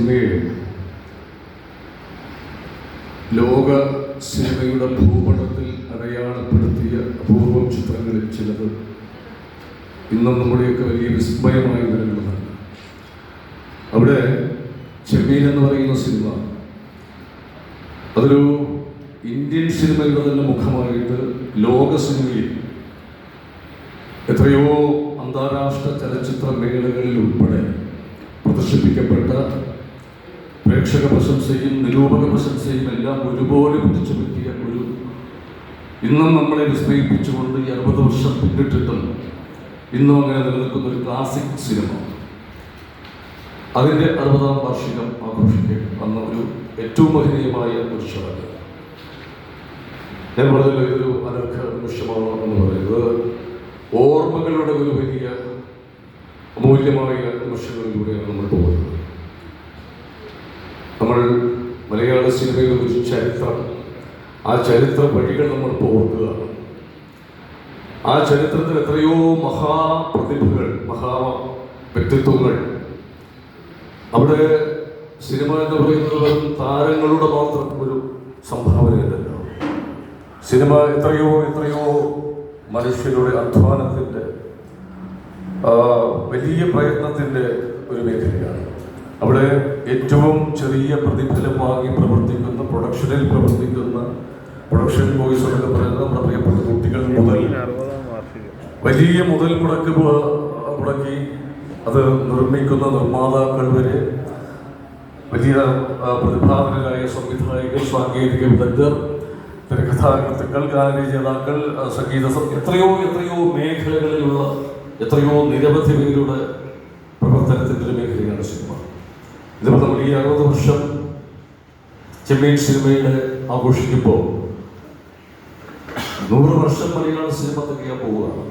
സിനിമയെ ലോക സിനിമയുടെ ഭൂപടത്തിൽ അടയാളപ്പെടുത്തിയ അപൂർവം ചിത്രങ്ങളിൽ ചിലത് ഇന്നും നമ്മുടെയൊക്കെ വലിയ വിസ്മയമായി വരുന്നതാണ്. അവിടെ ചെമ്മീൻ എന്ന് പറയുന്ന സിനിമ അതൊരു ഇന്ത്യൻ സിനിമയുടെ തന്നെ മുഖമായിട്ട് ലോക സിനിമയിൽ എത്രയോ അന്താരാഷ്ട്ര ചലച്ചിത്ര മേളകളിൽ ഉൾപ്പെടെ പ്രദർശിപ്പിക്കപ്പെട്ട പ്രേക്ഷക പ്രശംസയും നിരൂപക പ്രശംസയും എല്ലാം ഒരുപോലെ പിടിച്ചു പറ്റിയ ഒരു ഇന്നും നമ്മളെ വിസ്മയിപ്പിച്ചുകൊണ്ട് ഈ 60 വർഷം പിന്നിട്ടിട്ടും ഇന്നും അങ്ങനെ നിലനിൽക്കുന്ന ഒരു ക്ലാസിക് സിനിമ അതിൻ്റെ 60ാം വാർഷികം ആഘോഷിക്കുക വന്ന ഒരു ഏറ്റവും മഹനീയമായ ഒരു ചടങ്ങ്. ഞാൻ പറഞ്ഞല്ലോ, ഇതൊരു അനർഘ നിമിഷമാണ് എന്ന് പറയുന്നത്. ഓർമ്മകളുടെ ഒരു വലിയ അമൂല്യമായ നിമിഷങ്ങളിലൂടെയാണ് നമ്മൾ പോകുന്നത്. നമ്മൾ മലയാള സിനിമയിലെ ഒരു ചരിത്രം, ആ ചരിത്ര വഴികൾ നമ്മൾ ഓർക്കുകയാണ്. ആ ചരിത്രത്തിൽ എത്രയോ മഹാപ്രതിഭകൾ, മഹാ വ്യക്തിത്വങ്ങൾ. അവിടെ സിനിമ എന്ന് പറയുന്നത് താരങ്ങളുടെ മാത്രം ഒരു സംഭാവനയല്ലല്ലോ. സിനിമ എത്രയോ എത്രയോ മനുഷ്യരുടെ അധ്വാനത്തിൻ്റെ വലിയ പ്രയത്നത്തിൻ്റെ ഒരു മേഖലയാണ്. അവിടെ ഏറ്റവും ചെറിയ പ്രതിഫലം വാങ്ങി പ്രവർത്തിക്കുന്ന, പ്രൊഡക്ഷനിൽ പ്രവർത്തിക്കുന്ന പ്രൊഡക്ഷൻ ബോയ്സ് എന്നൊക്കെ പറയുന്നത് നമ്മുടെ പ്രിയപ്പെട്ട കുട്ടികൾ മുതൽ വലിയ മുതൽ മുടക്കി അത് നിർമ്മിക്കുന്ന നിർമ്മാതാക്കൾ വരെ, വലിയ പ്രതിഭാധനരായ സംവിധായകർ, സാങ്കേതിക വിദഗ്ധർ, തിരക്കഥാകൃത്തുക്കൾ, ഗാനരചയിതാക്കൾ, സംഗീത എത്രയോ എത്രയോ മേഖലകളിലുള്ള എത്രയോ നിരവധി പേരുടെ പ്രവർത്തനത്തിൻ്റെ ഒരു മേഖലയാണ് സിനിമ. ഇതിപ്പോൾ നമ്മൾ ഈ 60 വർഷം ചെമ്മീൻ സിനിമയുടെ ആഘോഷിക്കുമ്പോൾ 100 വർഷം മലയാള സിനിമ തികയാൻ പോവുകയാണ്.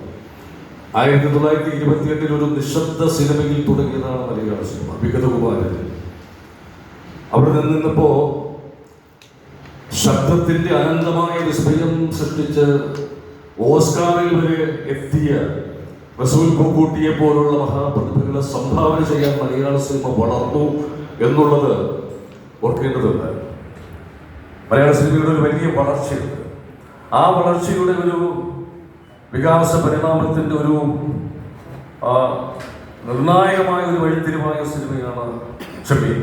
1928 ഒരു നിശബ്ദ സിനിമയിൽ തുടങ്ങിയതാണ് മലയാള സിനിമ, വിഗതകുമാരൻ. അവിടെ നിന്നപ്പോൾ ശബ്ദത്തിന്റെ അനന്തമായ വിസ്മയം സൃഷ്ടിച്ച് ഓസ്കാറിൽ വരെ എത്തിയ റസൂൽ പൂക്കുട്ടിയെ പോലുള്ള മഹാപ്രതിഭകളെ സംഭാവന ചെയ്യാൻ മലയാള സിനിമ വളർന്നു എന്നുള്ളത് ഓർക്കേണ്ടതുണ്ട്. മലയാള സിനിമയുടെ ഒരു വലിയ വളർച്ചയുണ്ട്. ആ വളർച്ചയുടെ ഒരു വികാസ പരിണാമത്തിൻ്റെ ഒരു നിർണായകമായ ഒരു വഴിത്തിരിവായ സിനിമയാണ് ചെമ്മീൻ.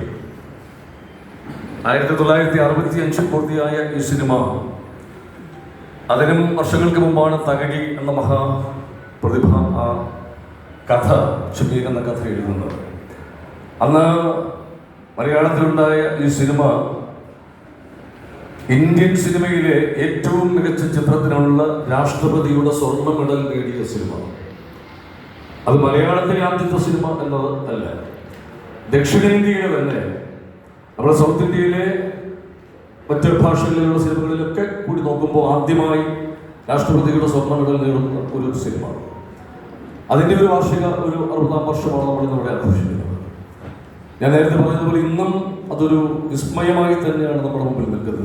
1965 പൂർത്തിയായ ഈ സിനിമ, അതിനും വർഷങ്ങൾക്ക് മുമ്പാണ് തകഴി എന്ന മഹാപ്രതിഭ ആ കഥ, ചെമ്മീൻ എന്ന കഥ എഴുതുന്നത്. അന്ന് മലയാളത്തിലുണ്ടായ ഈ സിനിമ ഇന്ത്യൻ സിനിമയിലെ ഏറ്റവും മികച്ച ചിത്രത്തിനുള്ള രാഷ്ട്രപതിയുടെ സ്വർണ്ണ മെഡൽ നേടിയ സിനിമ. അത് മലയാളത്തിലെ ആദ്യത്തെ സിനിമ എന്നത് അല്ല, ദക്ഷിണേന്ത്യയിലെ തന്നെ, നമ്മുടെ സൗത്ത് ഇന്ത്യയിലെ മറ്റ് ഭാഷകളിലുള്ള സിനിമകളിലൊക്കെ കൂടി നോക്കുമ്പോൾ ആദ്യമായി രാഷ്ട്രപതിയുടെ സ്വർണ്ണ മെഡൽ നേടുന്ന ഒരു സിനിമ. അതിൻ്റെ ഒരു വാർഷിക, ഒരു 60ാം വർഷമാണ് നമ്മൾ ഇന്നിവിടെ ആഘോഷിക്കുന്നത്. ഞാൻ നേരത്തെ പറഞ്ഞതുപോലെ ഇന്നും അതൊരു വിസ്മയമായി തന്നെയാണ് നമ്മുടെ മുമ്പിൽ നിൽക്കുന്നത്.